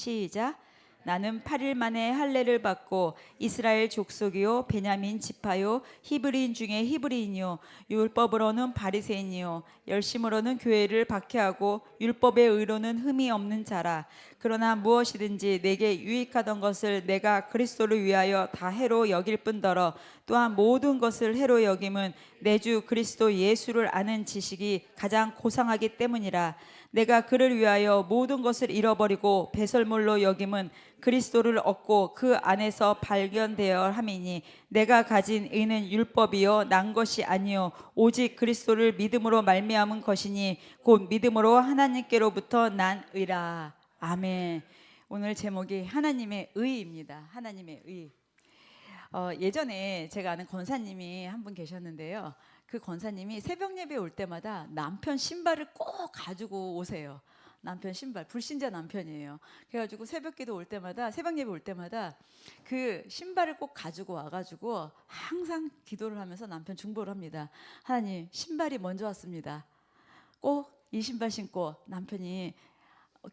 시작. 나는 8일 만에 할례를 받고 이스라엘 족속이요 베냐민 지파요 히브리인 중에 히브리인이요 율법으로는 바리새인이요 열심으로는 교회를 박해하고 율법의 의로는 흠이 없는 자라. 그러나 무엇이든지 내게 유익하던 것을 내가 그리스도를 위하여 다 해로 여길 뿐더러 또한 모든 것을 해로 여김은 내 주 그리스도 예수를 아는 지식이 가장 고상하기 때문이라. 내가 그를 위하여 모든 것을 잃어버리고 배설물로 여김은 그리스도를 얻고 그 안에서 발견되어 함이니 내가 가진 의는 율법이요 난 것이 아니요 오직 그리스도를 믿음으로 말미암은 것이니 곧 믿음으로 하나님께로부터 난 의라. 아멘. 오늘 제목이 하나님의 의입니다. 하나님의 의. 예전에 제가 아는 권사님이 한 분 계셨는데요. 그 권사님이 새벽 예배 올 때마다 남편 신발을 꼭 가지고 오세요. 남편 신발, 불신자 남편이에요. 그래가지고 새벽기도 올 때마다, 새벽 예배 올 때마다 그 신발을 꼭 가지고 와가지고 항상 기도를 하면서 남편 중보를 합니다. 하나님, 신발이 먼저 왔습니다. 꼭 이 신발 신고 남편이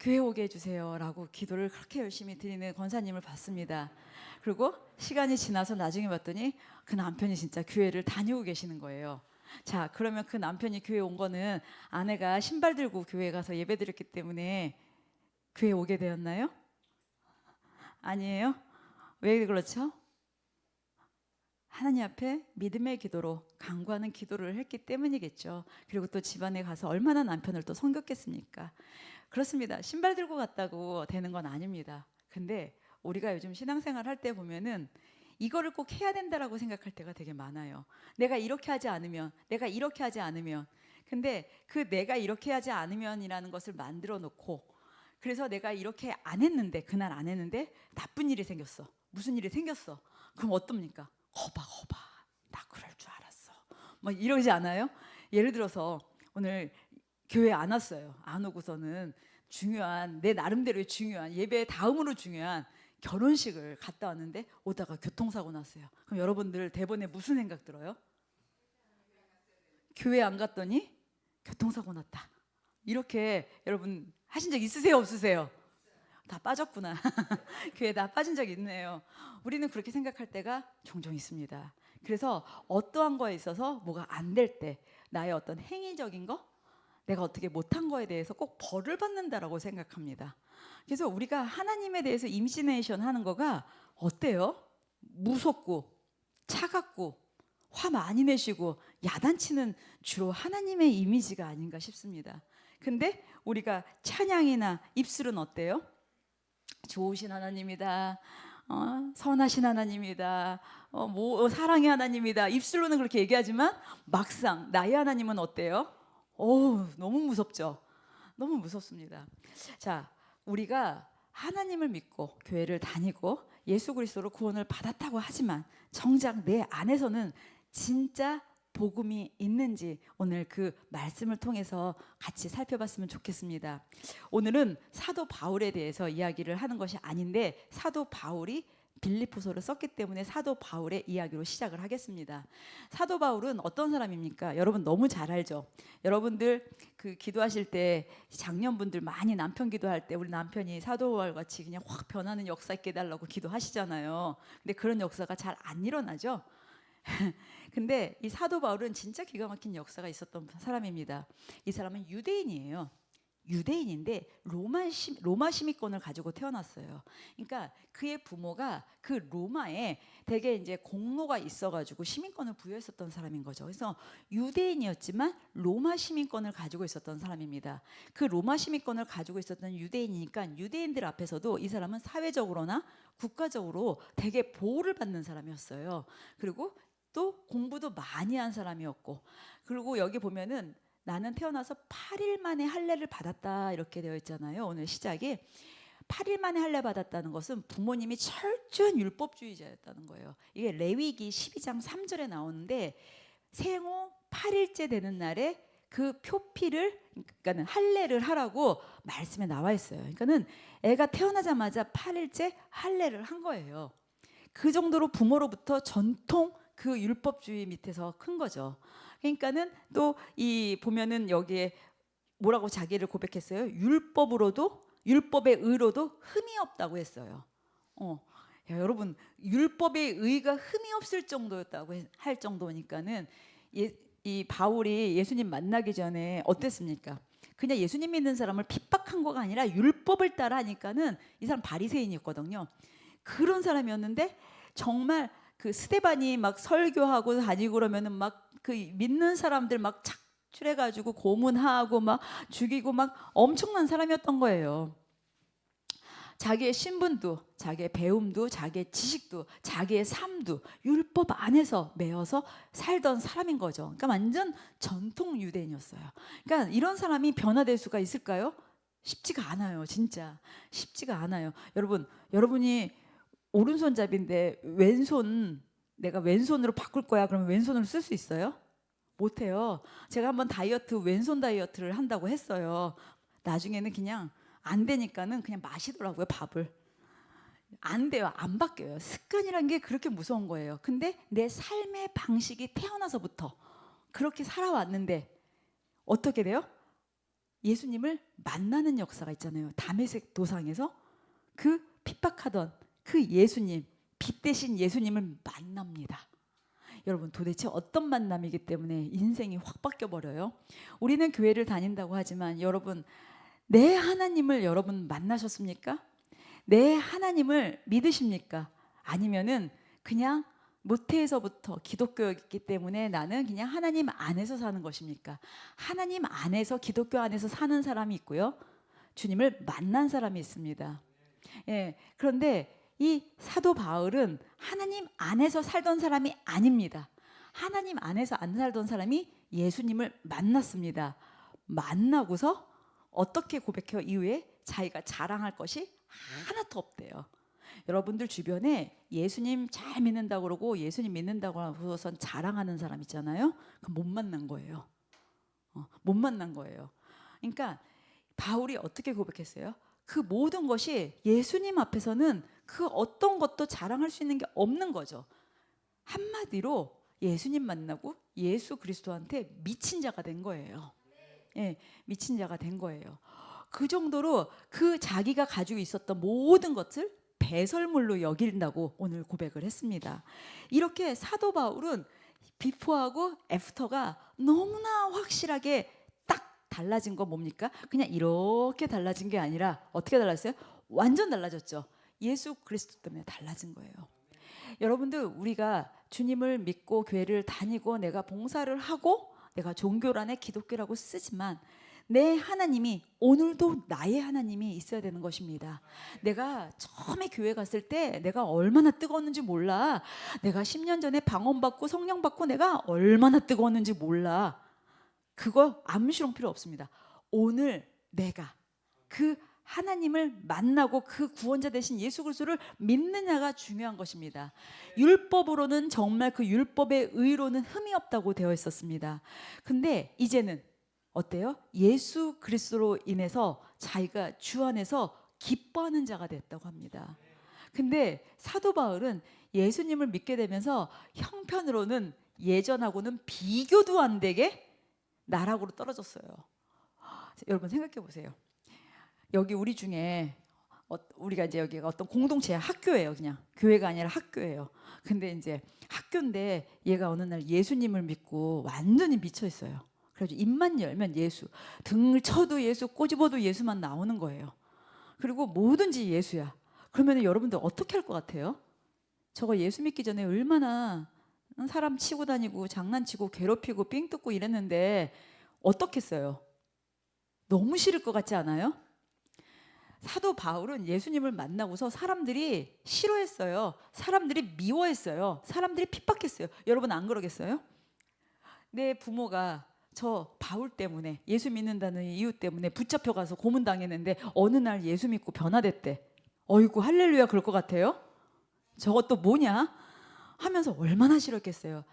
교회 오게 해주세요라고 기도를 그렇게 열심히 드리는 권사님을 봤습니다. 그리고 시간이 지나서 나중에 봤더니 그 남편이 진짜 교회를 다니고 계시는 거예요. 자, 그러면 그 남편이 교회 온 거는 아내가 신발 들고 교회 가서 예배 드렸기 때문에 교회 오게 되었나요? 아니에요? 왜 그렇죠? 하나님 앞에 믿음의 기도로 간구하는 기도를 했기 때문이겠죠. 그리고 또 집안에 가서 얼마나 남편을 또 섬겼겠습니까? 그렇습니다. 신발 들고 갔다고 되는 건 아닙니다. 근데 우리가 요즘 신앙생활 할 때 보면은 이거를 꼭 해야 된다라고 생각할 때가 되게 많아요. 내가 이렇게 하지 않으면, 내가 이렇게 하지 않으면. 근데 그 내가 이렇게 하지 않으면이라는 것을 만들어 놓고, 그래서 내가 이렇게 안 했는데, 그날 안 했는데 나쁜 일이 생겼어. 무슨 일이 생겼어. 그럼 어떻습니까? 거봐. 나 그럴 줄 알았어. 뭐 이러지 않아요? 예를 들어서 오늘 교회 안 왔어요. 안 오고서는 중요한, 내 나름대로의 중요한, 예배 다음으로 중요한 결혼식을 갔다 왔는데 오다가 교통사고 났어요. 그럼 여러분들 대본에 무슨 생각 들어요? 교회 안 갔더니 교통사고 났다. 이렇게 여러분 하신 적 있으세요, 없으세요? 다 빠졌구나. 교회 다 빠진 적 있네요. 우리는 그렇게 생각할 때가 종종 있습니다. 그래서 어떠한 거에 있어서 뭐가 안 될 때, 나의 어떤 행위적인 거, 내가 어떻게 못한 거에 대해서 꼭 벌을 받는다라고 생각합니다. 그래서 우리가 하나님에 대해서 임시네이션 하는 거가 어때요? 무섭고 차갑고 화 많이 내시고 야단치는 주로 하나님의 이미지가 아닌가 싶습니다. 근데 우리가 찬양이나 입술은 어때요? 좋으신 하나님이다. 선하신 하나님이다. 사랑의 하나님이다. 입술로는 그렇게 얘기하지만 막상 나의 하나님은 어때요? 너무 무섭죠. 너무 무섭습니다. 자, 우리가 하나님을 믿고 교회를 다니고 예수 그리스도로 구원을 받았다고 하지만 정작 내 안에서는 진짜 복음이 있는지 오늘 그 말씀을 통해서 같이 살펴봤으면 좋겠습니다. 오늘은 사도 바울에 대해서 이야기를 하는 것이 아닌데 사도 바울이 빌립보서를 썼기 때문에 사도 바울의 이야기로 시작을 하겠습니다. 사도 바울은 어떤 사람입니까? 여러분 너무 잘 알죠? 여러분들 그 기도하실 때 장년분들 많이 남편 기도할 때 우리 남편이 사도 바울 같이 그냥 확 변하는 역사 있게 해달라고 기도하시잖아요. 근데 그런 역사가 잘 안 일어나죠? 근데 이 사도 바울은 진짜 기가 막힌 역사가 있었던 사람입니다. 이 사람은 유대인이에요. 유대인인데 로마 시민권을 가지고 태어났어요. 그러니까 그의 부모가 그 로마에 되게 이제 공로가 있어가지고 시민권을 부여했었던 사람인 거죠. 그래서 유대인이었지만 로마 시민권을 가지고 있었던 사람입니다. 그 로마 시민권을 가지고 있었던 유대인이니까 유대인들 앞에서도 이 사람은 사회적으로나 국가적으로 되게 보호를 받는 사람이었어요. 그리고 또 공부도 많이 한 사람이었고, 그리고 여기 보면은 나는 태어나서 8일 만에 할례를 받았다 이렇게 되어 있잖아요. 오늘 시작이 8일 만에 할례 받았다는 것은 부모님이 철저한 율법주의자였다는 거예요. 이게 레위기 12장 3절에 나오는데 생후 8일째 되는 날에 그 표피를, 그러니까는 할례를 하라고 말씀에 나와 있어요. 그러니까는 애가 태어나자마자 8일째 할례를 한 거예요. 그 정도로 부모로부터 전통 그 율법주의 밑에서 큰 거죠. 그러니까는 또 이 보면은 여기에 뭐라고 자기를 고백했어요? 율법으로도 율법의 의로도 흠이 없다고 했어요. 야, 여러분, 율법의 의가 흠이 없을 정도였다고 할 정도니까는 이 바울이 예수님 만나기 전에 어땠습니까? 그냥 예수님 믿는 사람을 핍박한 거가 아니라 율법을 따라 하니까는 이 사람 바리새인이었거든요. 그런 사람이었는데 정말 그 스데반이 막 설교하고 다니고 그러면은 막 그 믿는 사람들 막 착출해가지고 고문하고 막 죽이고 막 엄청난 사람이었던 거예요. 자기의 신분도, 자기의 배움도, 자기의 지식도, 자기의 삶도 율법 안에서 매어서 살던 사람인 거죠. 그러니까 완전 전통 유대인이었어요. 그러니까 이런 사람이 변화될 수가 있을까요? 쉽지가 않아요. 진짜 쉽지가 않아요. 여러분이 오른손잡이인데 왼손 내가 왼손으로 바꿀 거야. 그러면 왼손으로 쓸 수 있어요? 못해요. 제가 한번 왼손 다이어트를 한다고 했어요. 나중에는 그냥 안 되니까는 그냥 마시더라고요, 밥을. 안 돼요. 안 바뀌어요. 습관이란 게 그렇게 무서운 거예요. 근데 내 삶의 방식이 태어나서부터 그렇게 살아왔는데 어떻게 돼요? 예수님을 만나는 역사가 있잖아요. 다메섹 도상에서 그 핍박하던 그 예수님, 빛 대신 예수님을 만납니다. 여러분, 도대체 어떤 만남이기 때문에 인생이 확 바뀌어 버려요? 우리는 교회를 다닌다고 하지만 여러분, 내 하나님을 여러분 만나셨습니까? 내 하나님을 믿으십니까? 아니면은 그냥 모태에서부터 기독교였기 때문에 나는 그냥 하나님 안에서 사는 것입니까? 하나님 안에서, 기독교 안에서 사는 사람이 있고요, 주님을 만난 사람이 있습니다. 예, 그런데 이 사도 바울은 하나님 안에서 살던 사람이 아닙니다. 하나님 안에서 안 살던 사람이 예수님을 만났습니다. 만나고서 어떻게 고백해요? 이후에 자기가 자랑할 것이 하나도 없대요. 여러분들 주변에 예수님 잘 믿는다고 그러고 예수님 믿는다고 하고선 자랑하는 사람 있잖아요. 그럼 못 만난 거예요. 못 만난 거예요. 그러니까 바울이 어떻게 고백했어요? 그 모든 것이 예수님 앞에서는 그 어떤 것도 자랑할 수 있는 게 없는 거죠. 한마디로 예수님 만나고 예수 그리스도한테 미친 자가 된 거예요. 예, 미친 자가 된 거예요. 그 정도로 그 자기가 가지고 있었던 모든 것을 배설물로 여긴다고 오늘 고백을 했습니다. 이렇게 사도 바울은 비포하고 애프터가 너무나 확실하게 딱 달라진 거 뭡니까? 그냥 이렇게 달라진 게 아니라 어떻게 달랐어요? 완전 달라졌죠. 예수 그리스도 때문에 달라진 거예요. 여러분들, 우리가 주님을 믿고 교회를 다니고 내가 봉사를 하고 내가 종교란에 기독교라고 쓰지만 내 하나님이 오늘도 나의 하나님이 있어야 되는 것입니다. 내가 처음에 교회 갔을 때 내가 얼마나 뜨거웠는지 몰라. 내가 10년 전에 방언받고 성령 받고 내가 얼마나 뜨거웠는지 몰라. 그거 아무시롱 필요 없습니다. 오늘 내가 그 하나님을 만나고 그 구원자 되신 예수 그리스도를 믿느냐가 중요한 것입니다. 율법으로는 정말 그 율법의 의로는 흠이 없다고 되어 있었습니다. 근데 이제는 어때요? 예수 그리스도로 인해서 자기가 주 안에서 기뻐하는 자가 됐다고 합니다. 근데 사도 바울은 예수님을 믿게 되면서 형편으로는 예전하고는 비교도 안 되게 나락으로 떨어졌어요. 여러분 생각해 보세요. 여기 우리 중에 우리가 이제 여기가 어떤 공동체야, 학교예요. 그냥 교회가 아니라 학교예요. 근데 이제 학교인데 얘가 어느 날 예수님을 믿고 완전히 미쳐 있어요. 그래서 입만 열면 예수, 등을 쳐도 예수, 꼬집어도 예수만 나오는 거예요. 그리고 뭐든지 예수야. 그러면 여러분들 어떻게 할 것 같아요? 저거 예수 믿기 전에 얼마나 사람 치고 다니고 장난치고 괴롭히고 삥 뜯고 이랬는데 어떻겠어요? 너무 싫을 것 같지 않아요? 사도 바울은 예수님을 만나고서 사람들이 싫어했어요. 사람들이 미워했어요. 사람들이 핍박했어요. 여러분 안 그러겠어요? 내 부모가 저 바울 때문에, 예수 믿는다는 이유 때문에 붙잡혀가서 고문당했는데 어느 날 예수 믿고 변화됐대. 어이구 할렐루야 그럴 것 같아요? 저것도 뭐냐? 하면서 얼마나 싫었겠어요.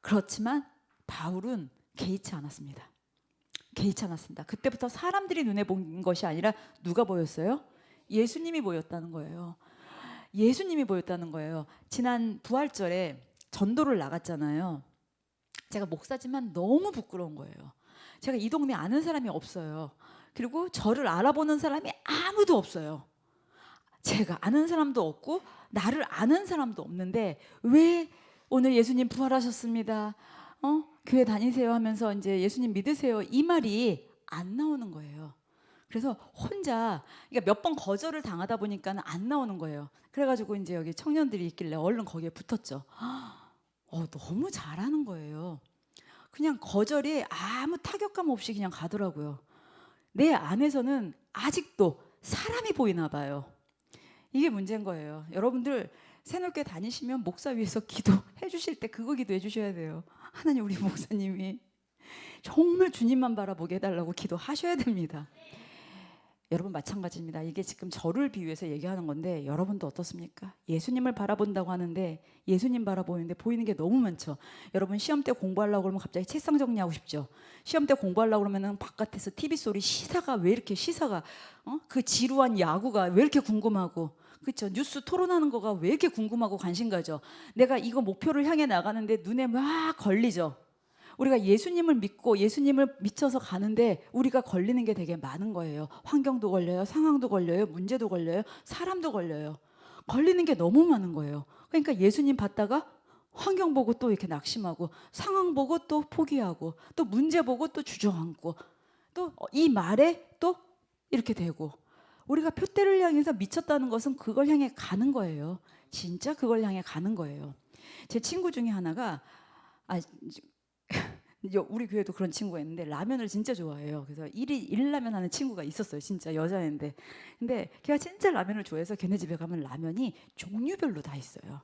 그렇지만 바울은 개의치 않았습니다. 개의치 않았습니다. 그때부터 사람들이 눈에 본 것이 아니라 누가 보였어요? 예수님이 보였다는 거예요. 예수님이 보였다는 거예요. 지난 부활절에 전도를 나갔잖아요. 제가 목사지만 너무 부끄러운 거예요. 제가 이 동네 아는 사람이 없어요. 그리고 저를 알아보는 사람이 아무도 없어요. 제가 아는 사람도 없고 나를 아는 사람도 없는데 왜 오늘 예수님 부활하셨습니다. 교회 다니세요 하면서 이제 예수님 믿으세요. 이 말이 안 나오는 거예요. 그래서 혼자 그러니까 몇 번 거절을 당하다 보니까 안 나오는 거예요. 그래가지고 이제 여기 청년들이 있길래 얼른 거기에 붙었죠. 너무 잘하는 거예요. 그냥 거절이 아무 타격감 없이 그냥 가더라고요. 내 안에서는 아직도 사람이 보이나 봐요. 이게 문제인 거예요. 여러분들 새롭게 다니시면 목사 위해서 기도해 주실 때 그거 기도해 주셔야 돼요. 하나님, 우리 목사님이 정말 주님만 바라보게 해달라고 기도하셔야 됩니다. 여러분 마찬가지입니다. 이게 지금 저를 비유해서 얘기하는 건데 여러분도 어떻습니까? 예수님을 바라본다고 하는데 예수님 바라보는데 보이는 게 너무 많죠. 여러분 시험 때 공부하려고 그러면 갑자기 책상 정리하고 싶죠. 시험 때 공부하려고 그러면 바깥에서 TV 소리 시사가 왜 이렇게 시사가 그 지루한 야구가 왜 이렇게 궁금하고 그렇죠. 뉴스 토론하는 거가 왜 이렇게 궁금하고 관심 가죠. 내가 이거 목표를 향해 나가는데 눈에 막 걸리죠. 우리가 예수님을 믿고 예수님을 미쳐서 가는데 우리가 걸리는 게 되게 많은 거예요. 환경도 걸려요. 상황도 걸려요. 문제도 걸려요. 사람도 걸려요. 걸리는 게 너무 많은 거예요. 그러니까 예수님 봤다가 환경 보고 또 이렇게 낙심하고 상황 보고 또 포기하고 또 문제 보고 또 주저앉고 또 이 말에 또 이렇게 되고 우리가 표대를 향해서 미쳤다는 것은 그걸 향해 가는 거예요. 진짜 그걸 향해 가는 거예요. 제 친구 중에 하나가 우리 교회도 그런 친구가 있는데 라면을 진짜 좋아해요. 그래서 일라면 하는 친구가 있었어요. 진짜 여자애인데. 근데 걔가 진짜 라면을 좋아해서 걔네 집에 가면 라면이 종류별로 다 있어요.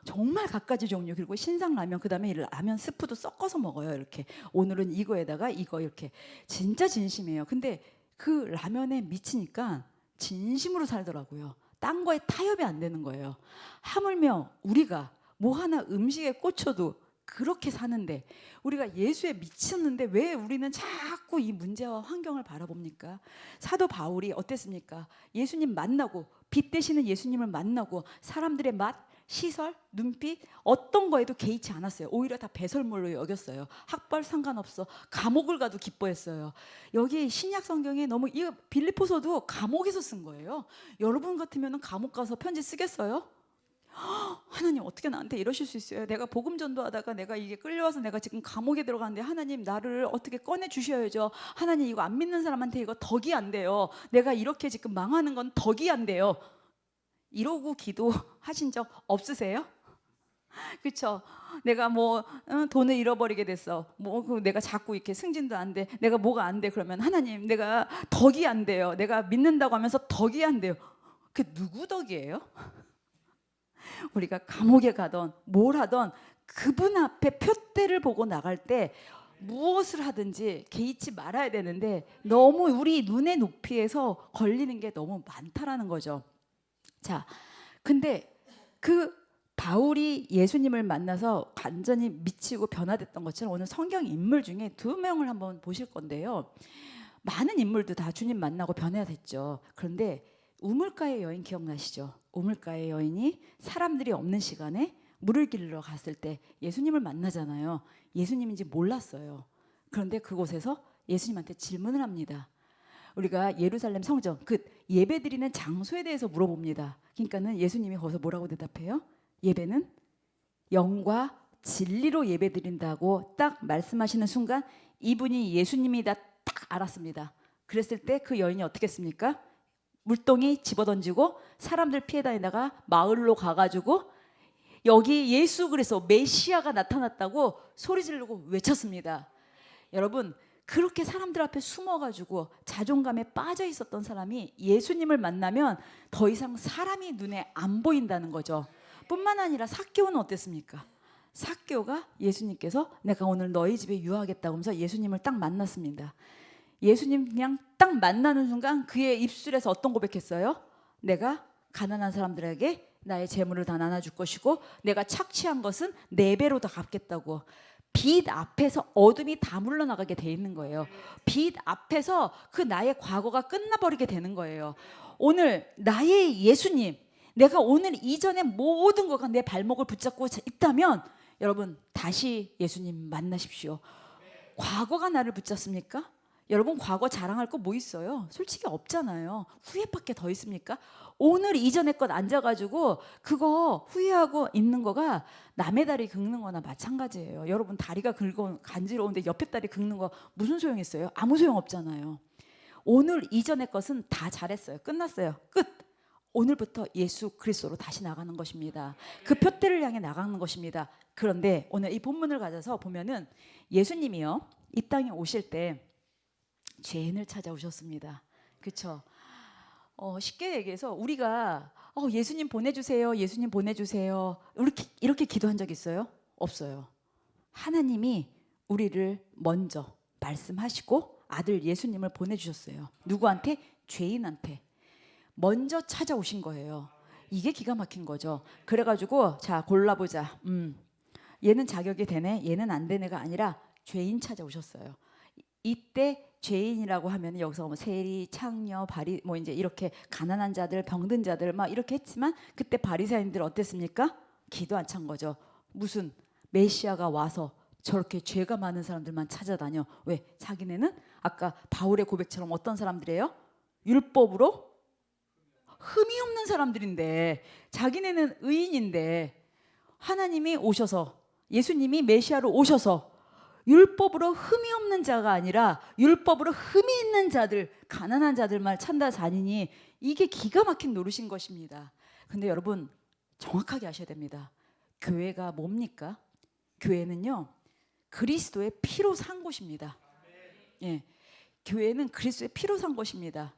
정말 갖가지 종류. 그리고 신상 라면 그다음에 라면 스프도 섞어서 먹어요. 이렇게 오늘은 이거에다가 이거 이렇게 진짜 진심이에요. 근데 그 라면에 미치니까 진심으로 살더라고요. 딴 거에 타협이 안 되는 거예요. 하물며 우리가 뭐 하나 음식에 꽂혀도 그렇게 사는데 우리가 예수에 미쳤는데 왜 우리는 자꾸 이 문제와 환경을 바라봅니까? 사도 바울이 어땠습니까? 예수님 만나고 빛 되시는 예수님을 만나고 사람들의 맛, 시설, 눈빛 어떤 거에도 개의치 않았어요. 오히려 다 배설물로 여겼어요. 학벌 상관없어. 감옥을 가도 기뻐했어요. 여기 신약 성경에 너무 이 빌립보서도 감옥에서 쓴 거예요. 여러분 같으면 감옥 가서 편지 쓰겠어요? 하나님 어떻게 나한테 이러실 수 있어요? 내가 복음 전도하다가 내가 이게 끌려와서 내가 지금 감옥에 들어가는데 하나님 나를 어떻게 꺼내 주셔야죠. 하나님 이거 안 믿는 사람한테 이거 덕이 안 돼요. 내가 이렇게 지금 망하는 건 덕이 안 돼요. 이러고 기도하신 적 없으세요? 그렇죠? 내가 뭐 돈을 잃어버리게 됐어. 뭐 내가 자꾸 이렇게 승진도 안 돼. 내가 뭐가 안 돼. 그러면 하나님 내가 덕이 안 돼요. 내가 믿는다고 하면서 덕이 안 돼요. 그 누구 덕이에요? 우리가 감옥에 가던 뭘 하던 그분 앞에 표대를 보고 나갈 때 무엇을 하든지 개의치 말아야 되는데 너무 우리 눈의 높이에서 걸리는 게 너무 많다라는 거죠. 자, 근데 그 바울이 예수님을 만나서 완전히 미치고 변화됐던 것처럼 오늘 성경 인물 중에 2명을 한번 보실 건데요. 많은 인물도 다 주님 만나고 변화됐죠. 그런데 우물가의 여인 기억나시죠? 우물가의 여인이 사람들이 없는 시간에 물을 길러 갔을 때 예수님을 만나잖아요. 예수님인지 몰랐어요. 그런데 그곳에서 예수님한테 질문을 합니다. 우리가 예루살렘 성전, 그 예배드리는 장소에 대해서 물어봅니다. 그러니까는 예수님이 거기서 뭐라고 대답해요? 예배는 영과 진리로 예배드린다고 딱 말씀하시는 순간 이분이 예수님이다 딱 알았습니다. 그랬을 때 그 여인이 어떻게 했습니까? 물동이 집어던지고 사람들 피해 다니다가 마을로 가가지고 여기 예수 그리스도 메시아가 나타났다고 소리 지르고 외쳤습니다. 여러분 그렇게 사람들 앞에 숨어가지고 자존감에 빠져 있었던 사람이 예수님을 만나면 더 이상 사람이 눈에 안 보인다는 거죠. 뿐만 아니라 삭개오는 어땠습니까? 삭개오가 예수님께서 내가 오늘 너희 집에 유하겠다고 하면서 예수님을 딱 만났습니다. 예수님 그냥 딱 만나는 순간 그의 입술에서 어떤 고백했어요? 내가 가난한 사람들에게 나의 재물을 다 나눠줄 것이고 내가 착취한 것은 4배로 다 갚겠다고. 빛 앞에서 어둠이 다 물러나가게 돼 있는 거예요. 빛 앞에서 그 나의 과거가 끝나버리게 되는 거예요. 오늘 나의 예수님, 내가 오늘 이전의 모든 것과 내 발목을 붙잡고 있다면 여러분 다시 예수님 만나십시오. 과거가 나를 붙잡습니까? 여러분 과거 자랑할 거 뭐 있어요? 솔직히 없잖아요. 후회밖에 더 있습니까? 오늘 이전의 것 앉아가지고 그거 후회하고 있는 거가 남의 다리 긁는 거나 마찬가지예요. 여러분 다리가 간지러운데 옆에 다리 긁는 거 무슨 소용 있어요? 아무 소용 없잖아요. 오늘 이전의 것은 다 잘했어요. 끝났어요. 끝. 오늘부터 예수 그리스도로 다시 나가는 것입니다. 그 표대를 향해 나가는 것입니다. 그런데 오늘 이 본문을 가져서 보면은 예수님이요 이 땅에 오실 때 죄인을 찾아오셨습니다. 그렇죠? 쉽게 얘기해서 우리가 예수님 보내주세요, 예수님 보내주세요 이렇게 기도한 적 있어요? 없어요. 하나님이 우리를 먼저 말씀하시고 아들 예수님을 보내주셨어요. 누구한테? 죄인한테 먼저 찾아오신 거예요. 이게 기가 막힌 거죠. 그래가지고 자 골라보자. 얘는 자격이 되네, 얘는 안 되네가 아니라 죄인 찾아오셨어요. 이때 죄인이라고 하면 여기서 뭐 세리, 창녀, 바리 뭐 이제 이렇게 가난한 자들, 병든 자들 막 이렇게 했지만 그때 바리새인들 어땠습니까? 기도 안 찬 거죠. 무슨 메시아가 와서 저렇게 죄가 많은 사람들만 찾아다녀. 왜? 자기네는 아까 바울의 고백처럼 어떤 사람들이에요? 율법으로 흠이 없는 사람들인데 자기네는 의인인데 하나님이 오셔서 예수님이 메시아로 오셔서 율법으로 흠이 없는 자가 아니라 율법으로 흠이 있는 자들, 가난한 자들만 찾아다니니 이게 기가 막힌 노릇인 것입니다. 근데 여러분 정확하게 아셔야 됩니다. 교회가 뭡니까? 교회는요 그리스도의 피로 산 곳입니다. 예, 교회는 그리스도의 피로 산 것입니다.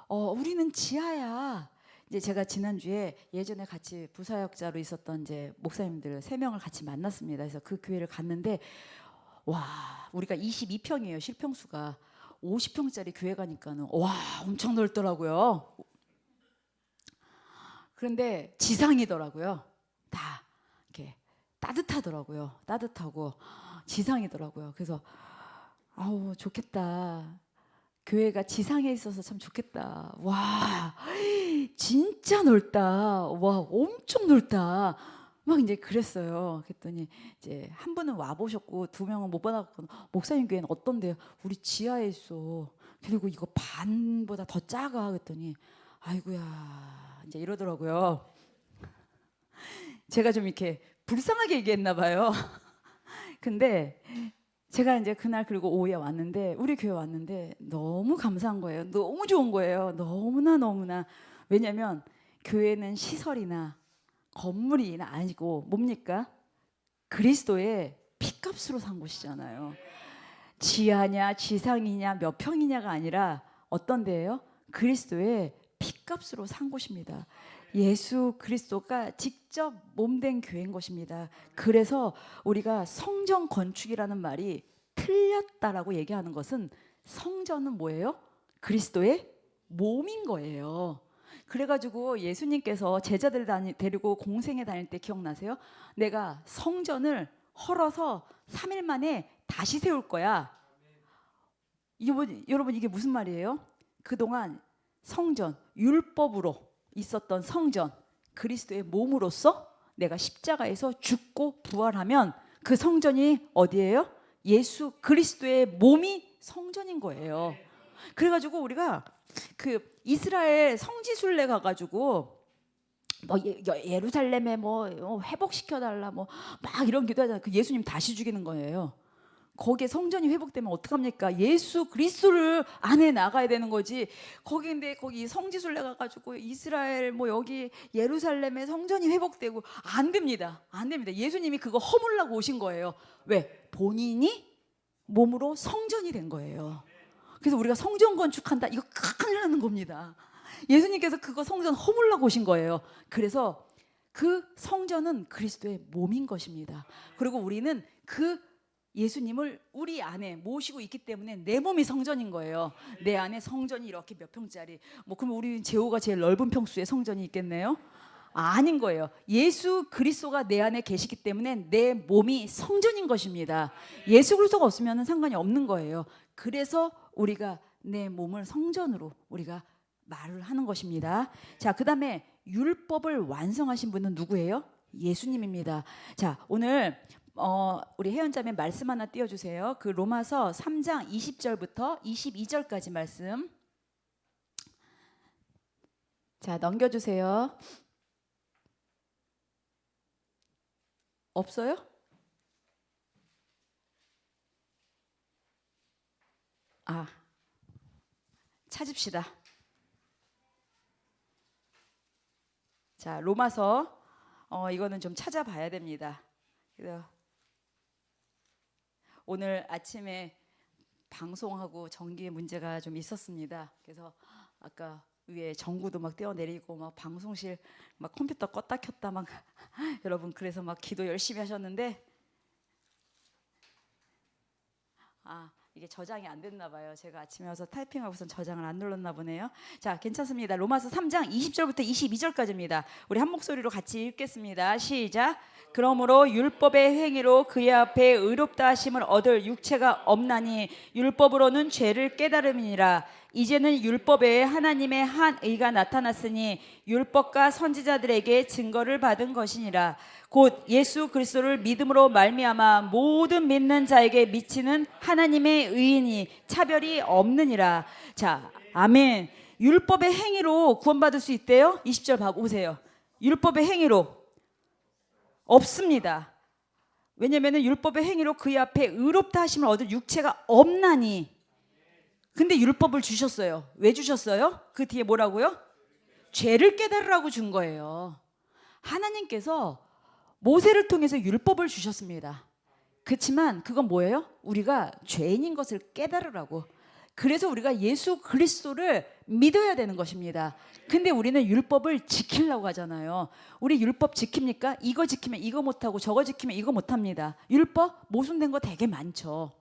우리는 지하야. 이제 제가 지난주에 예전에 같이 부사역자로 있었던 이제 목사님들 3명을 같이 만났습니다. 그래서 그 교회를 갔는데 와, 우리가 22평이에요. 실평수가 50평짜리 교회 가니까는 와, 엄청 넓더라고요. 그런데 지상이더라고요. 다 이렇게 따뜻하더라고요. 따뜻하고 지상이더라고요. 그래서 아우 좋겠다. 교회가 지상에 있어서 참 좋겠다. 와, 진짜 넓다. 와, 엄청 넓다. 막 이제 그랬어요. 그랬더니 이제 한 분은 와 보셨고 2명은 못 받았거든. 목사님 교회는 어떤데요? 우리 지하에 있어. 그리고 이거 반보다 더 작아. 그랬더니 아이고야 이제 이러더라고요. 제가 좀 이렇게 불쌍하게 얘기했나 봐요. 근데 제가 이제 그날 그리고 오후에 왔는데 우리 교회 왔는데 너무 감사한 거예요. 너무 좋은 거예요. 너무나. 왜냐하면 교회는 시설이나 건물이나 아니고 뭡니까? 그리스도의 피값으로 산 곳이잖아요. 지하냐 지상이냐 몇 평이냐가 아니라 어떤 데예요? 그리스도의 피값으로 산 곳입니다. 예수 그리스도가 직접 몸된 교회인 것입니다. 그래서 우리가 성전 건축이라는 말이 틀렸다라고 얘기하는 것은 성전은 뭐예요? 그리스도의 몸인 거예요. 그래가지고 예수님께서 제자들 데리고 공생에 다닐 때 기억나세요? 내가 성전을 헐어서 3일 만에 다시 세울 거야. 여러분 이게 무슨 말이에요? 그동안 성전, 율법으로 있었던 성전, 그리스도의 몸으로서 내가 십자가에서 죽고 부활하면 그 성전이 어디예요? 예수 그리스도의 몸이 성전인 거예요. 그래가지고 우리가 그 이스라엘 성지순례 가가지고 뭐 예루살렘에 뭐 회복시켜달라 뭐 막 이런 기도하잖아요. 그 예수님 다시 죽이는 거예요. 거기에 성전이 회복되면 어떡합니까? 예수 그리스도를 안에 나가야 되는 거지. 거기인데 거기 성지순례 가가지고 이스라엘 뭐 여기 예루살렘에 성전이 회복되고 안 됩니다. 안 됩니다. 예수님이 그거 허물라고 오신 거예요. 왜? 본인이 몸으로 성전이 된 거예요. 그래서 우리가 성전 건축한다. 이거 큰일 나는 겁니다. 예수님께서 그거 성전 허물라고 오신 거예요. 그래서 그 성전은 그리스도의 몸인 것입니다. 그리고 우리는 그 예수님을 우리 안에 모시고 있기 때문에 내 몸이 성전인 거예요. 내 안에 성전이 이렇게 몇 평짜리 뭐 그러면 우리 제호가 제일 넓은 평수의 성전이 있겠네요? 아닌 거예요. 예수 그리스도가 내 안에 계시기 때문에 내 몸이 성전인 것입니다. 예수 그리스도가 없으면 상관이 없는 거예요. 그래서 우리가 내 몸을 성전으로 우리가 말을 하는 것입니다. 자, 그다음에 율법을 완성하신 분은 누구예요? 예수님입니다. 자, 오늘 우리 혜연자매 말씀 하나 띄워주세요. 그 로마서 3장 20절부터 22절까지 말씀. 자, 넘겨주세요. 없어요? 찾읍시다. 자, 로마서 이거는 좀 찾아봐야 됩니다. 그래서 오늘 아침에 방송하고 전기에 문제가 좀 있었습니다. 그래서 아까 위에 전구도 막 떼어내리고 막 방송실 막 컴퓨터 껐다 켰다 막 여러분 그래서 막 기도 열심히 하셨는데 이게 저장이 안 됐나 봐요. 제가 아침에 와서 타이핑하고선 저장을 안 눌렀나 보네요. 자, 괜찮습니다. 로마서 3장 20절부터 22절까지입니다. 우리 한 목소리로 같이 읽겠습니다. 시작. 그러므로 율법의 행위로 그의 앞에 의롭다 하심을 얻을 육체가 없나니 율법으로는 죄를 깨달음이니라. 이제는 율법 외에 하나님의 한 의가 나타났으니 율법과 선지자들에게 증거를 받은 것이니라. 곧 예수 그리스도를 믿음으로 말미암아 모든 믿는 자에게 미치는 하나님의 의인이 차별이 없느니라. 자, 아멘. 율법의 행위로 구원받을 수 있대요. 20절 보세요. 율법의 행위로 없습니다. 왜냐하면 율법의 행위로 그의 앞에 의롭다 하심을 얻을 육체가 없나니. 근데 율법을 주셨어요. 왜 주셨어요? 그 뒤에 뭐라고요? 죄를 깨달으라고 준 거예요. 하나님께서 모세를 통해서 율법을 주셨습니다. 그렇지만 그건 뭐예요? 우리가 죄인인 것을 깨달으라고. 그래서 우리가 예수 그리스도를 믿어야 되는 것입니다. 근데 우리는 율법을 지키려고 하잖아요. 우리 율법 지킵니까? 이거 지키면 이거 못하고 저거 지키면 이거 못합니다. 율법 모순된 거 되게 많죠.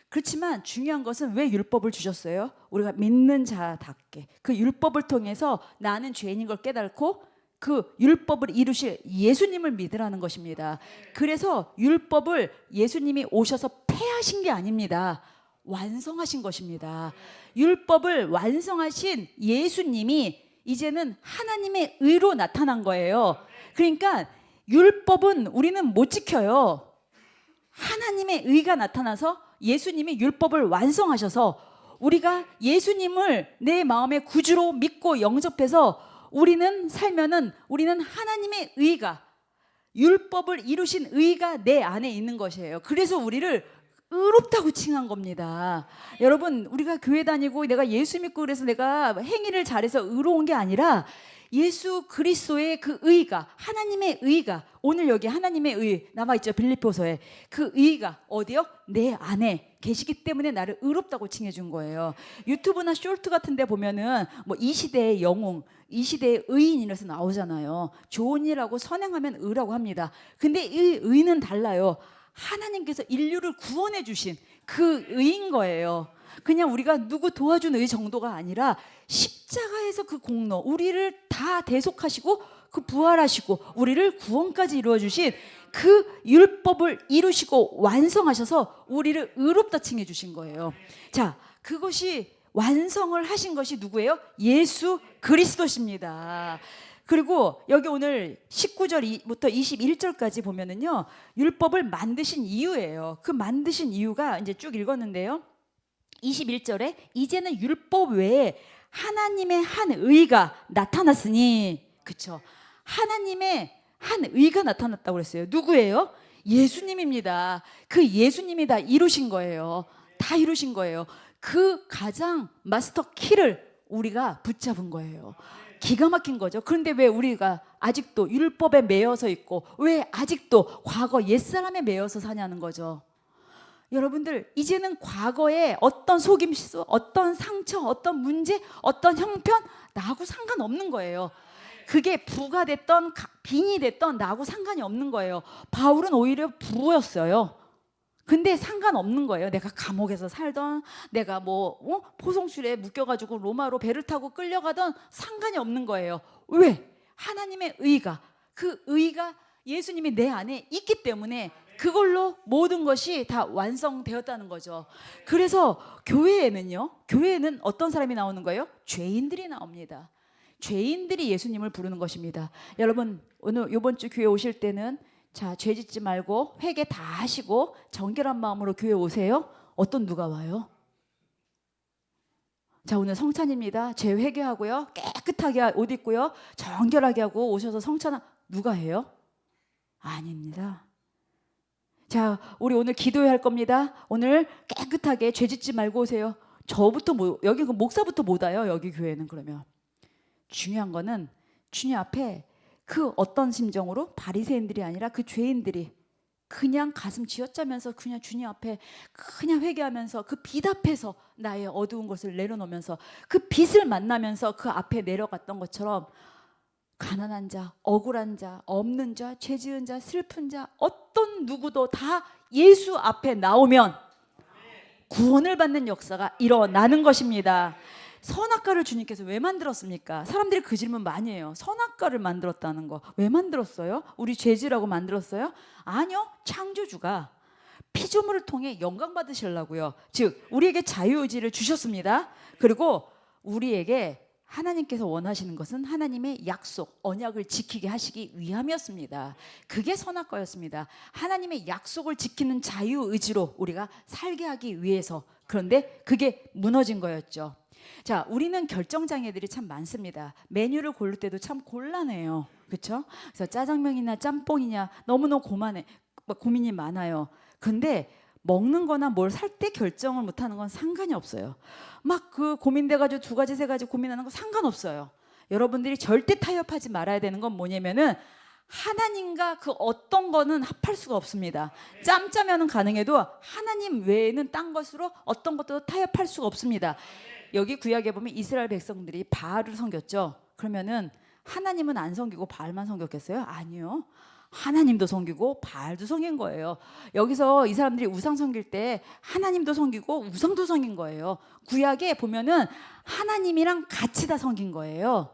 그렇지만 중요한 것은 왜 율법을 주셨어요? 우리가 믿는 자답게 그 율법을 통해서 나는 죄인인 걸 깨닫고 그 율법을 이루실 예수님을 믿으라는 것입니다. 그래서 율법을 예수님이 오셔서 폐하신 게 아닙니다. 완성하신 것입니다. 율법을 완성하신 예수님이 이제는 하나님의 의로 나타난 거예요. 그러니까 율법은 우리는 못 지켜요. 하나님의 의가 나타나서 예수님이 율법을 완성하셔서 우리가 예수님을 내 마음의 구주로 믿고 영접해서 우리는 살면은 우리는 하나님의 의가 율법을 이루신 의가 내 안에 있는 것이에요. 그래서 우리를 의롭다고 칭한 겁니다. 여러분 우리가 교회 다니고 내가 예수 믿고 그래서 내가 행위를 잘해서 의로운 게 아니라 예수 그리스도의 그 의가 하나님의 의가 오늘 여기 하나님의 의 남아있죠. 빌립보서에 그 의가 어디요? 내 안에 계시기 때문에 나를 의롭다고 칭해준 거예요. 유튜브나 쇼트 같은 데 보면은 뭐 이 시대의 영웅 이 시대의 의인이라서 나오잖아요. 좋은 일하고 선행하면 의라고 합니다. 근데 이 의는 달라요. 하나님께서 인류를 구원해 주신 그 의인 거예요. 그냥 우리가 누구 도와준 의 정도가 아니라 십자가에서 그 공로 우리를 다 대속하시고 그 부활하시고 우리를 구원까지 이루어 주신 그 율법을 이루시고 완성하셔서 우리를 의롭다 칭해 주신 거예요. 자, 그것이 완성을 하신 것이 누구예요? 예수 그리스도십니다. 그리고 여기 오늘 19절부터 21절까지 보면은요, 율법을 만드신 이유예요. 그 만드신 이유가 이제 쭉 읽었는데요. 21절에 이제는 율법 외에 하나님의 한 의가 나타났으니, 그쵸? 하나님의 한 의가 나타났다고 그랬어요. 누구예요? 예수님입니다. 그 예수님이 다 이루신 거예요. 다 이루신 거예요. 그 가장 마스터 키를 우리가 붙잡은 거예요. 기가 막힌 거죠. 그런데 왜 우리가 아직도 율법에 매여서 있고 왜 아직도 과거 옛사람에 매여서 사냐는 거죠. 여러분들 이제는 과거에 어떤 속임수, 어떤 상처, 어떤 문제, 어떤 형편 나하고 상관없는 거예요. 그게 부가 됐던 빈이 됐던 나하고 상관이 없는 거예요. 바울은 오히려 부였어요. 근데 상관없는 거예요. 내가 감옥에서 살던 내가 포송술에 묶여가지고 로마로 배를 타고 끌려가던 상관이 없는 거예요. 왜? 하나님의 의가 그 의가 예수님이 내 안에 있기 때문에 그걸로 모든 것이 다 완성되었다는 거죠. 그래서 교회에는 어떤 사람이 나오는 거예요? 죄인들이 나옵니다. 죄인들이 예수님을 부르는 것입니다. 여러분 오늘 이번 주 교회 오실 때는 자, 죄 짓지 말고 회개 다 하시고 정결한 마음으로 교회 오세요. 어떤 누가 와요? 자, 오늘 성찬입니다. 죄 회개하고요. 깨끗하게 옷 입고요. 정결하게 하고 오셔서 성찬 누가 해요? 아닙니다. 자, 우리 오늘 기도해야 할 겁니다. 오늘 깨끗하게 죄 짓지 말고 오세요. 저부터 여기 그 목사부터 못 와요. 여기 교회는. 그러면 중요한 거는 주님 앞에 그 어떤 심정으로 바리새인들이 아니라 그 죄인들이 그냥 가슴 쥐어짜면서 그냥 주님 앞에 그냥 회개하면서 그 빛 앞에서 나의 어두운 것을 내려놓으면서 그 빛을 만나면서 그 앞에 내려갔던 것처럼 가난한 자, 억울한 자, 없는 자, 죄 지은 자, 슬픈 자 어떤 누구도 다 예수 앞에 나오면 구원을 받는 역사가 일어나는 것입니다. 선악과를 주님께서 왜 만들었습니까? 사람들이 그 질문 많이 해요. 선악과를 만들었다는 거 왜 만들었어요? 우리 죄지라고 만들었어요? 아니요. 창조주가 피조물을 통해 영광 받으시려고요. 즉 우리에게 자유의지를 주셨습니다. 그리고 우리에게 하나님께서 원하시는 것은 하나님의 약속, 언약을 지키게 하시기 위함이었습니다. 그게 선악과였습니다. 하나님의 약속을 지키는 자유의지로 우리가 살게 하기 위해서. 그런데 그게 무너진 거였죠. 자, 우리는 결정장애들이 참 많습니다. 메뉴를 고를 때도 참 곤란해요. 그렇죠? 그래서 짜장면이나 짬뽕이냐 너무너무 고민이 많아요. 근데 먹는 거나 뭘 살 때 결정을 못하는 건 상관이 없어요. 막 그 고민돼가지고 2가지 3가지 고민하는 거 상관없어요. 여러분들이 절대 타협하지 말아야 되는 건 뭐냐면은 하나님과 그 어떤 거는 합할 수가 없습니다. 짬짜면은 가능해도 하나님 외에는 딴 것으로 어떤 것도 타협할 수가 없습니다. 여기 구약에 보면 이스라엘 백성들이 바알을 섬겼죠. 그러면은 하나님은 안 섬기고 바알만 섬겼겠어요? 아니요. 하나님도 섬기고 바알도 섬긴 거예요. 여기서 이 사람들이 우상 섬길 때 하나님도 섬기고 우상도 섬긴 거예요. 구약에 보면은 하나님이랑 같이 다 섬긴 거예요.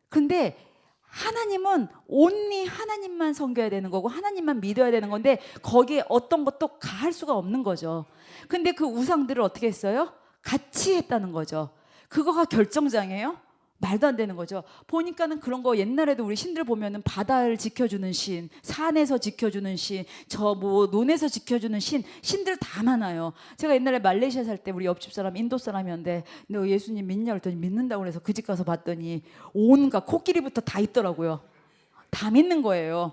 근데 하나님은 온리 하나님만 섬겨야 되는 거고 하나님만 믿어야 되는 건데 거기에 어떤 것도 가할 수가 없는 거죠. 근데 그 우상들을 어떻게 했어요? 같이 했다는 거죠. 그거가 결정장애예요? 말도 안 되는 거죠. 보니까는 그런 거 옛날에도 우리 신들 보면은 바다를 지켜주는 신, 산에서 지켜주는 신, 저 뭐 논에서 지켜주는 신들 다 많아요. 제가 옛날에 말레이시아 살 때 우리 옆집 사람 인도 사람이었는데 너 예수님 믿냐 그랬더니 믿는다고 그래서 그 집 가서 봤더니 온갖 코끼리부터 다 있더라고요. 다 믿는 거예요.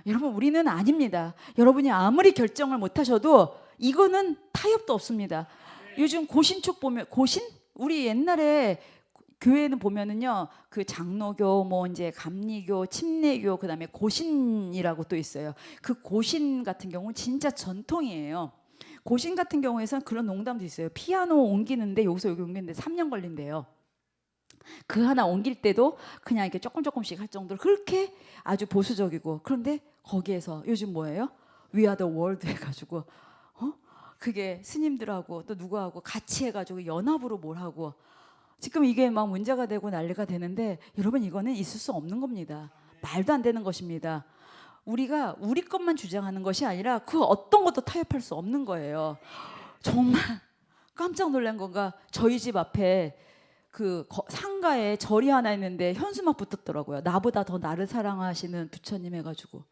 여러분 우리는 아닙니다. 여러분이 아무리 결정을 못 하셔도 이거는 타협도 없습니다. 요즘 고신촉 보면 우리 옛날에 교회는 보면은요 그 장로교 뭐 이제 감리교 침례교 그다음에 고신이라고 또 있어요. 그 고신 같은 경우는 진짜 전통이에요. 고신 같은 경우에는 그런 농담도 있어요. 피아노 옮기는데 여기서 여기 옮기는데 3년 걸린대요. 그 하나 옮길 때도 그냥 이렇게 조금씩 할 정도로 그렇게 아주 보수적이고. 그런데 거기에서 요즘 뭐예요? We are the world 해가지고 그게 스님들하고 또 누구하고 같이 해가지고 연합으로 뭘 하고 지금 이게 막 문제가 되고 난리가 되는데 여러분 이거는 있을 수 없는 겁니다. 말도 안 되는 것입니다. 우리가 우리 것만 주장하는 것이 아니라 그 어떤 것도 타협할 수 없는 거예요. 정말 깜짝 놀란 건가 저희 집 앞에 그 상가에 절이 하나 있는데 현수막 붙었더라고요. 나보다 더 나를 사랑하시는 부처님 해가지고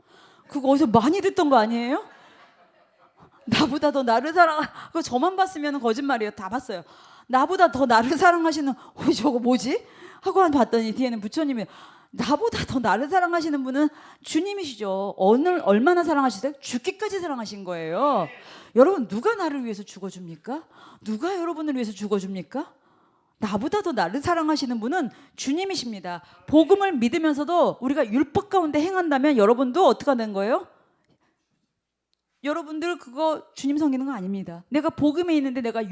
그거 어디서 많이 듣던 거 아니에요? 나보다 더 나를 그거 저만 봤으면 거짓말이에요. 다 봤어요. 나보다 더 나를 사랑하시는 저거 뭐지? 하고 봤더니 뒤에는 부처님이 나보다 더 나를 사랑하시는 분은 주님이시죠. 얼마나 사랑하시세요? 죽기까지 사랑하신 거예요. 여러분 누가 나를 위해서 죽어줍니까? 누가 여러분을 위해서 죽어줍니까? 나보다 더 나를 사랑하시는 분은 주님이십니다. 복음을 믿으면서도 우리가 율법 가운데 행한다면 여러분도 어떻게 된 거예요? 여러분들 그거 주님 섬기는 거 아닙니다. 내가 복음에 있는데 내가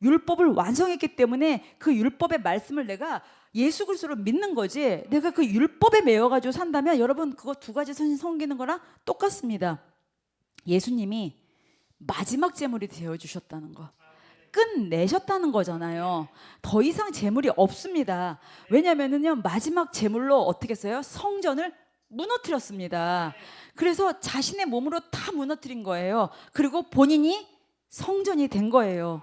율법을 완성했기 때문에 그 율법의 말씀을 내가 예수 그리스도를 믿는 거지 내가 그 율법에 매여가지고 산다면 여러분 그거 2가지 섬기는 거랑 똑같습니다. 예수님이 마지막 제물이 되어주셨다는 거 끝내셨다는 거잖아요. 더 이상 제물이 없습니다. 왜냐면은요 마지막 제물로 어떻게 했어요? 성전을 무너뜨렸습니다. 그래서 자신의 몸으로 다 무너뜨린 거예요. 그리고 본인이 성전이 된 거예요.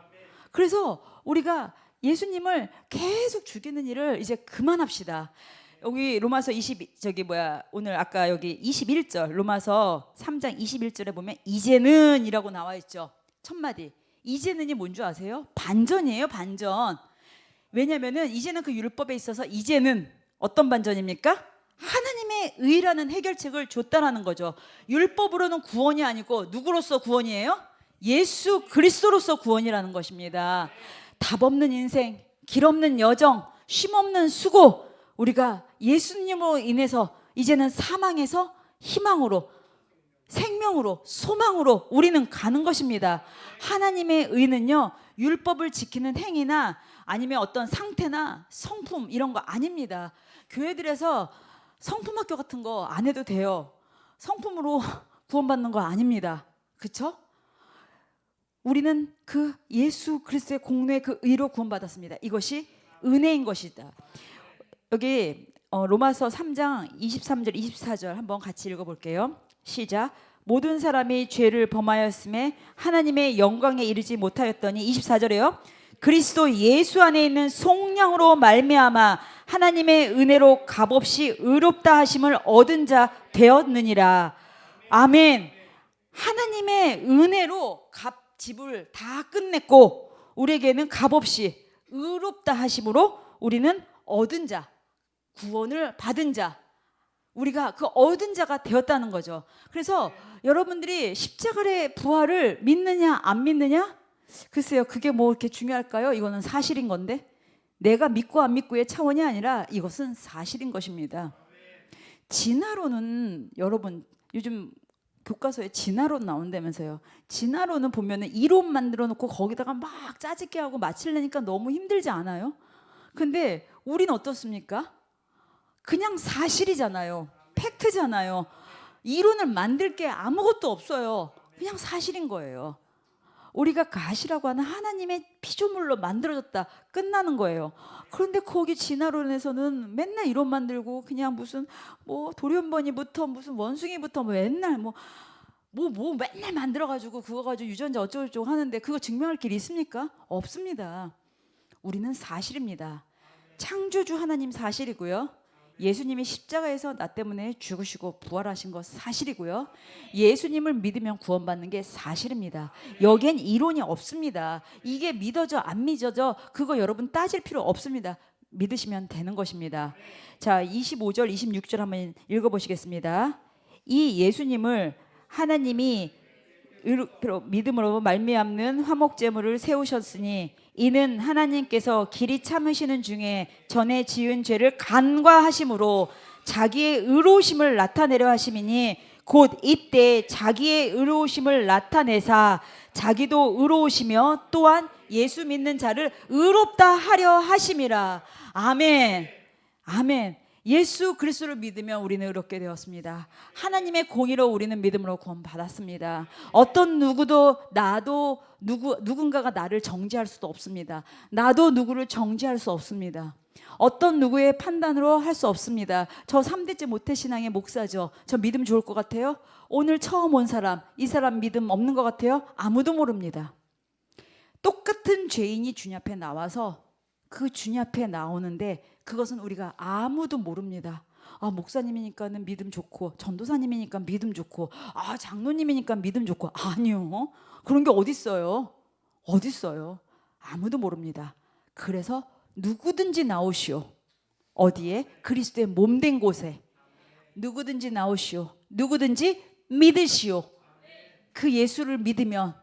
그래서 우리가 예수님을 계속 죽이는 일을 이제 그만합시다. 여기 로마서 오늘 아까 여기 21절 로마서 3장 21절에 보면 이제는이라고 나와 있죠. 첫 마디. 이제는이 뭔 줄 아세요? 반전이에요, 반전. 왜냐면은 이제는 그 율법에 있어서 이제는 어떤 반전입니까? 하나님의 의라는 해결책을 줬다라는 거죠. 율법으로는 구원이 아니고 누구로서 구원이에요? 예수 그리스도로서 구원이라는 것입니다. 답 없는 인생, 길 없는 여정, 쉼 없는 수고, 우리가 예수님으로 인해서 이제는 사망에서 희망으로, 생명으로, 소망으로 우리는 가는 것입니다. 하나님의 의는요, 율법을 지키는 행위나 아니면 어떤 상태나 성품 이런 거 아닙니다. 교회들에서 성품학교 같은 거 안 해도 돼요. 성품으로 구원받는 거 아닙니다. 그렇죠? 우리는 그 예수 그리스도의 공로의 그 의로 구원받았습니다. 이것이 은혜인 것이다. 여기 로마서 3장 23절 24절 한번 같이 읽어볼게요. 시작. 모든 사람이 죄를 범하였음에 하나님의 영광에 이르지 못하였더니 24절에요. 그리스도 예수 안에 있는 속량으로 말미암아 하나님의 은혜로 값없이 의롭다 하심을 얻은 자 되었느니라. 아멘. 하나님의 은혜로 값집을 다 끝냈고 우리에게는 값없이 의롭다 하심으로 우리는 얻은 자, 구원을 받은 자, 우리가 그 얻은 자가 되었다는 거죠. 그래서 여러분들이 십자가의 부활을 믿느냐 안 믿느냐? 글쎄요, 그게 뭐 이렇게 중요할까요? 이거는 사실인 건데, 내가 믿고 안 믿고의 차원이 아니라 이것은 사실인 것입니다. 진화론은 여러분 요즘 교과서에 진화론 나온다면서요. 진화론은 보면은 이론 만들어 놓고 거기다가 막 짜집게 하고 맞추려니까 너무 힘들지 않아요? 근데 우린 어떻습니까? 그냥 사실이잖아요. 팩트잖아요. 이론을 만들 게 아무것도 없어요. 그냥 사실인 거예요. 우리가 가시라고 하는 하나님의 피조물로 만들어졌다, 끝나는 거예요. 그런데 거기 진화론에서는 맨날 이론 만들고 그냥 무슨 뭐 돌연변이부터 무슨 원숭이부터 맨날 뭐 맨날 만들어가지고 그거 가지고 유전자 어쩌고저쩌고 하는데 그거 증명할 길이 있습니까? 없습니다. 우리는 사실입니다. 창조주 하나님 사실이고요. 예수님이 십자가에서 나 때문에 죽으시고 부활하신 것 사실이고요. 예수님을 믿으면 구원받는 게 사실입니다. 여기엔 이론이 없습니다. 이게 믿어져 안 믿어져 그거 여러분 따질 필요 없습니다. 믿으시면 되는 것입니다. 자, 25절 26절 한번 읽어보시겠습니다. 이 예수님을 하나님이 믿음으로 말미암는 화목제물을 세우셨으니 이는 하나님께서 길이 참으시는 중에 전에 지은 죄를 간과하심으로 자기의 의로우심을 나타내려 하심이니 곧 이때 자기의 의로우심을 나타내사 자기도 의로우시며 또한 예수 믿는 자를 의롭다 하려 하심이라. 아멘. 아멘. 예수 그리스도를 믿으면 우리는 의롭게 되었습니다. 하나님의 공의로 우리는 믿음으로 구원받았습니다. 어떤 누구도 나도 누군가가 나를 정죄할 수도 없습니다. 나도 누구를 정죄할 수 없습니다. 어떤 누구의 판단으로 할 수 없습니다. 저 3대째 모태신앙의 목사죠. 저 믿음 좋을 것 같아요? 오늘 처음 온 사람, 이 사람 믿음 없는 것 같아요? 아무도 모릅니다. 똑같은 죄인이 주님 앞에 나와서 그 주님 앞에 나오는데 그것은 우리가 아무도 모릅니다. 아, 목사님이니까는 믿음 좋고 전도사님이니까 믿음 좋고 아, 장로님이니까 믿음 좋고 아니요. 그런 게 어딨어요. 어딨어요. 아무도 모릅니다. 그래서 누구든지 나오시오. 어디에? 그리스도의 몸된 곳에 누구든지 나오시오. 누구든지 믿으시오. 그 예수를 믿으면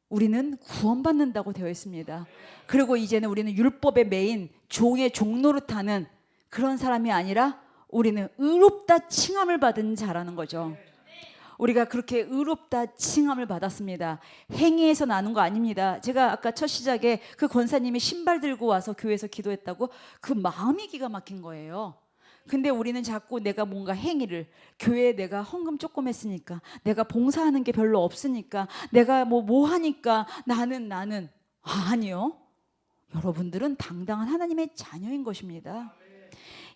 우리는 구원받는다고 되어 있습니다. 그리고 이제는 우리는 율법의 매인 종의 종노릇하는 그런 사람이 아니라 우리는 의롭다 칭함을 받은 자라는 거죠. 우리가 그렇게 의롭다 칭함을 받았습니다. 행위에서 나는 거 아닙니다. 제가 아까 첫 시작에 그 권사님이 신발 들고 와서 교회에서 기도했다고 그 마음이 기가 막힌 거예요. 근데 우리는 자꾸 내가 뭔가 행위를 교회에 내가 헌금 조금 했으니까 내가 봉사하는 게 별로 없으니까 내가 뭐 하니까 나는 아니요. 여러분들은 당당한 하나님의 자녀인 것입니다.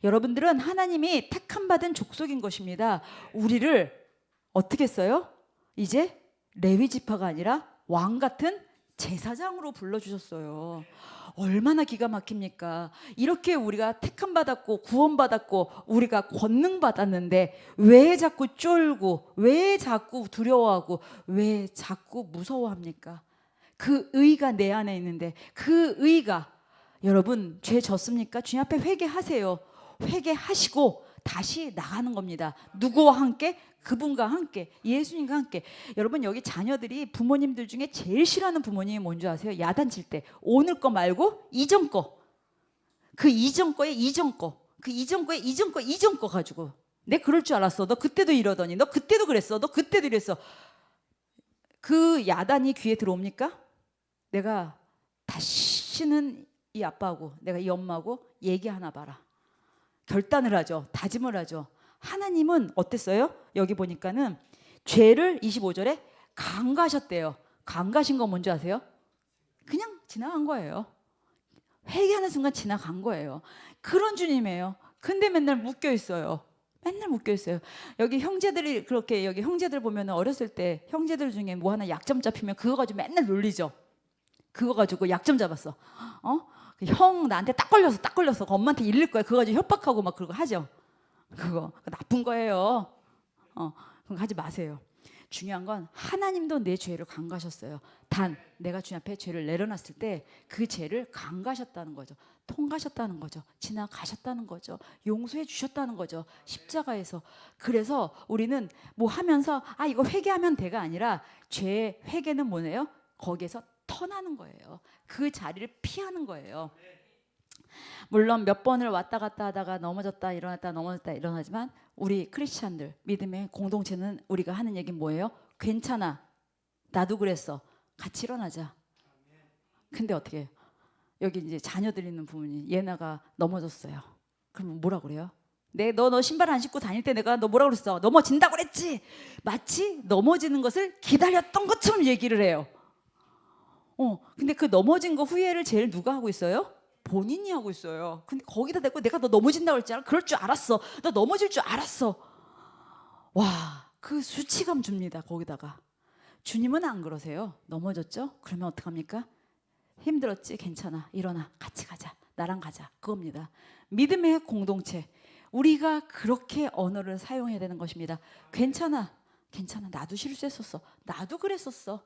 여러분들은 하나님이 택함 받은 족속인 것입니다. 우리를 어떻게 했어요? 이제 레위 지파가 아니라 왕 같은 제사장으로 불러주셨어요. 얼마나 기가 막힙니까? 이렇게 우리가 택함 받았고 구원 받았고 우리가 권능 받았는데 왜 자꾸 쫄고 왜 자꾸 두려워하고 왜 자꾸 무서워합니까? 그 의가 내 안에 있는데 그 의가 여러분 죄 졌습니까? 주님 앞에 회개하세요. 회개하시고 다시 나가는 겁니다. 누구와 함께? 그분과 함께, 예수님과 함께. 여러분 여기 자녀들이 부모님들 중에 제일 싫어하는 부모님이 뭔지 아세요? 야단칠 때 오늘 거 말고 이전 거, 그 이전 거에 이전 거, 그 이전 거에 이전 거, 이전 거 가지고 내 그럴 줄 알았어. 너 그때도 이러더니 너 그때도 그랬어. 너 그때도 이랬어. 그 야단이 귀에 들어옵니까? 내가 다시는 이 아빠하고 내가 이 엄마하고 얘기하나 봐라. 결단을 하죠. 다짐을 하죠. 하나님은 어땠어요? 여기 보니까는 죄를 25절에 강가하셨대요. 강가하신 건 뭔지 아세요? 그냥 지나간 거예요. 회개하는 순간 지나간 거예요. 그런 주님이에요. 근데 맨날 묶여 있어요. 맨날 묶여 있어요. 여기 형제들이 그렇게 여기 형제들 보면 어렸을 때 형제들 중에 뭐 하나 약점 잡히면 그거 가지고 맨날 놀리죠. 그거 가지고 약점 잡았어. 형 나한테 딱 걸려서 엄마한테 일릴 거야. 그거 가지고 협박하고 막 그러고 하죠. 그거 나쁜 거예요. 그거 하지 마세요. 중요한 건 하나님도 내 죄를 강가하셨어요. 단 내가 주님 앞에 죄를 내려놨을 때 그 죄를 강가하셨다는 거죠. 통과하셨다는 거죠. 지나가셨다는 거죠. 용서해 주셨다는 거죠. 십자가에서. 그래서 우리는 뭐 하면서 이거 회개하면 돼가 아니라 죄의 회개는 뭐예요? 거기에서 터나는 거예요. 그 자리를 피하는 거예요. 물론 몇 번을 왔다 갔다 하다가 넘어졌다 일어났다 넘어졌다 일어나지만 우리 크리스찬들 믿음의 공동체는 우리가 하는 얘기는 뭐예요? 괜찮아. 나도 그랬어. 같이 일어나자. 근데 어떻게 해요? 여기 이제 자녀들 있는 부모님 얘네가 넘어졌어요. 그러면 뭐라 그래요? 너 신발 안 신고 다닐 때 내가 너 뭐라 그랬어? 넘어진다고 그랬지. 마치 넘어지는 것을 기다렸던 것처럼 얘기를 해요. 근데 그 넘어진 거 후회를 제일 누가 하고 있어요? 본인이 하고 있어요. 근데 거기다 대고 내가 너 넘어진다고 했잖아. 그럴 줄 알았어. 너 넘어질 줄 알았어. 와, 그 수치감 줍니다. 거기다가. 주님은 안 그러세요. 넘어졌죠? 그러면 어떡합니까? 힘들었지? 괜찮아. 일어나. 같이 가자. 나랑 가자. 그겁니다. 믿음의 공동체. 우리가 그렇게 언어를 사용해야 되는 것입니다. 괜찮아. 괜찮아. 나도 실수했었어. 나도 그랬었어.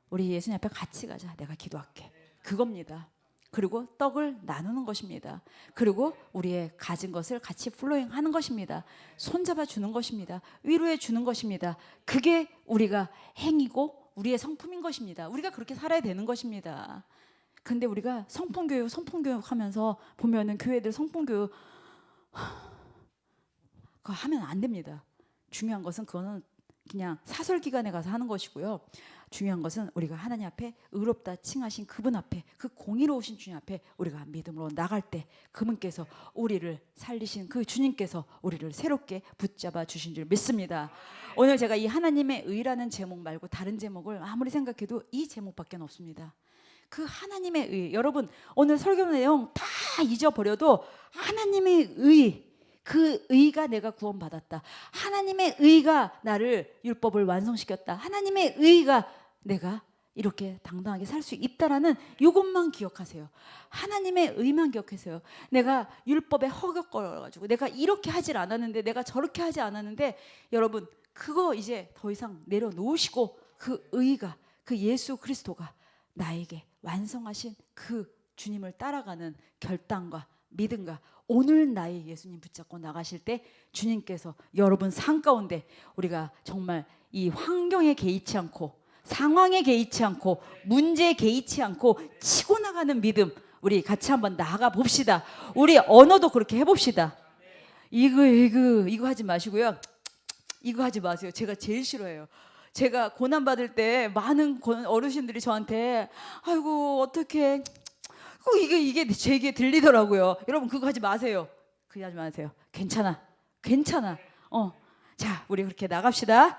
우리 예수님 앞에 같이 가자. 내가 기도할게. 그겁니다. 그리고 떡을 나누는 것입니다. 그리고 우리의 가진 것을 같이 플로잉 하는 것입니다. 손잡아 주는 것입니다. 위로해 주는 것입니다. 그게 우리가 행위고 우리의 성품인 것입니다. 우리가 그렇게 살아야 되는 것입니다. 근데 우리가 성품교육 하면서 보면은 교회들 성품교육 그거 하면 안 됩니다. 중요한 것은 그거는 그냥 사설기관에 가서 하는 것이고요. 중요한 것은 우리가 하나님 앞에 의롭다 칭하신 그분 앞에 그 공의로우신 주님 앞에 우리가 믿음으로 나갈 때 그분께서 우리를 살리신 그 주님께서 우리를 새롭게 붙잡아 주신 줄 믿습니다. 오늘 제가 이 하나님의 의라는 제목 말고 다른 제목을 아무리 생각해도 이 제목밖에 없습니다. 그 하나님의 의. 여러분 오늘 설교 내용 다 잊어버려도 하나님의 의, 그 의가 내가 구원받았다. 하나님의 의가 나를 율법을 완성시켰다. 하나님의 의가 내가 이렇게 당당하게 살 수 있다라는 이것만 기억하세요. 하나님의 의만 기억하세요. 내가 율법에 허격거려가지고 내가 이렇게 하질 않았는데 내가 저렇게 하지 않았는데 여러분 그거 이제 더 이상 내려놓으시고 그 의가 그 예수 그리스도가 나에게 완성하신 그 주님을 따라가는 결단과 믿음과 오늘 나의 예수님 붙잡고 나가실 때 주님께서 여러분 삶 가운데 우리가 정말 이 환경에 개의치 않고 상황에 개의치 않고 문제에 개의치 않고 치고 나가는 믿음 우리 같이 한번 나가 봅시다. 우리 언어도 그렇게 해봅시다. 이거 하지 마시고요. 이거 하지 마세요. 제가 제일 싫어해요. 제가 고난받을 때 많은 어르신들이 저한테 아이고 어떡해 꼭 이게 제 귀에 들리더라고요. 여러분 그거 하지 마세요. 그거 하지 마세요. 괜찮아. 자 우리 그렇게 나갑시다.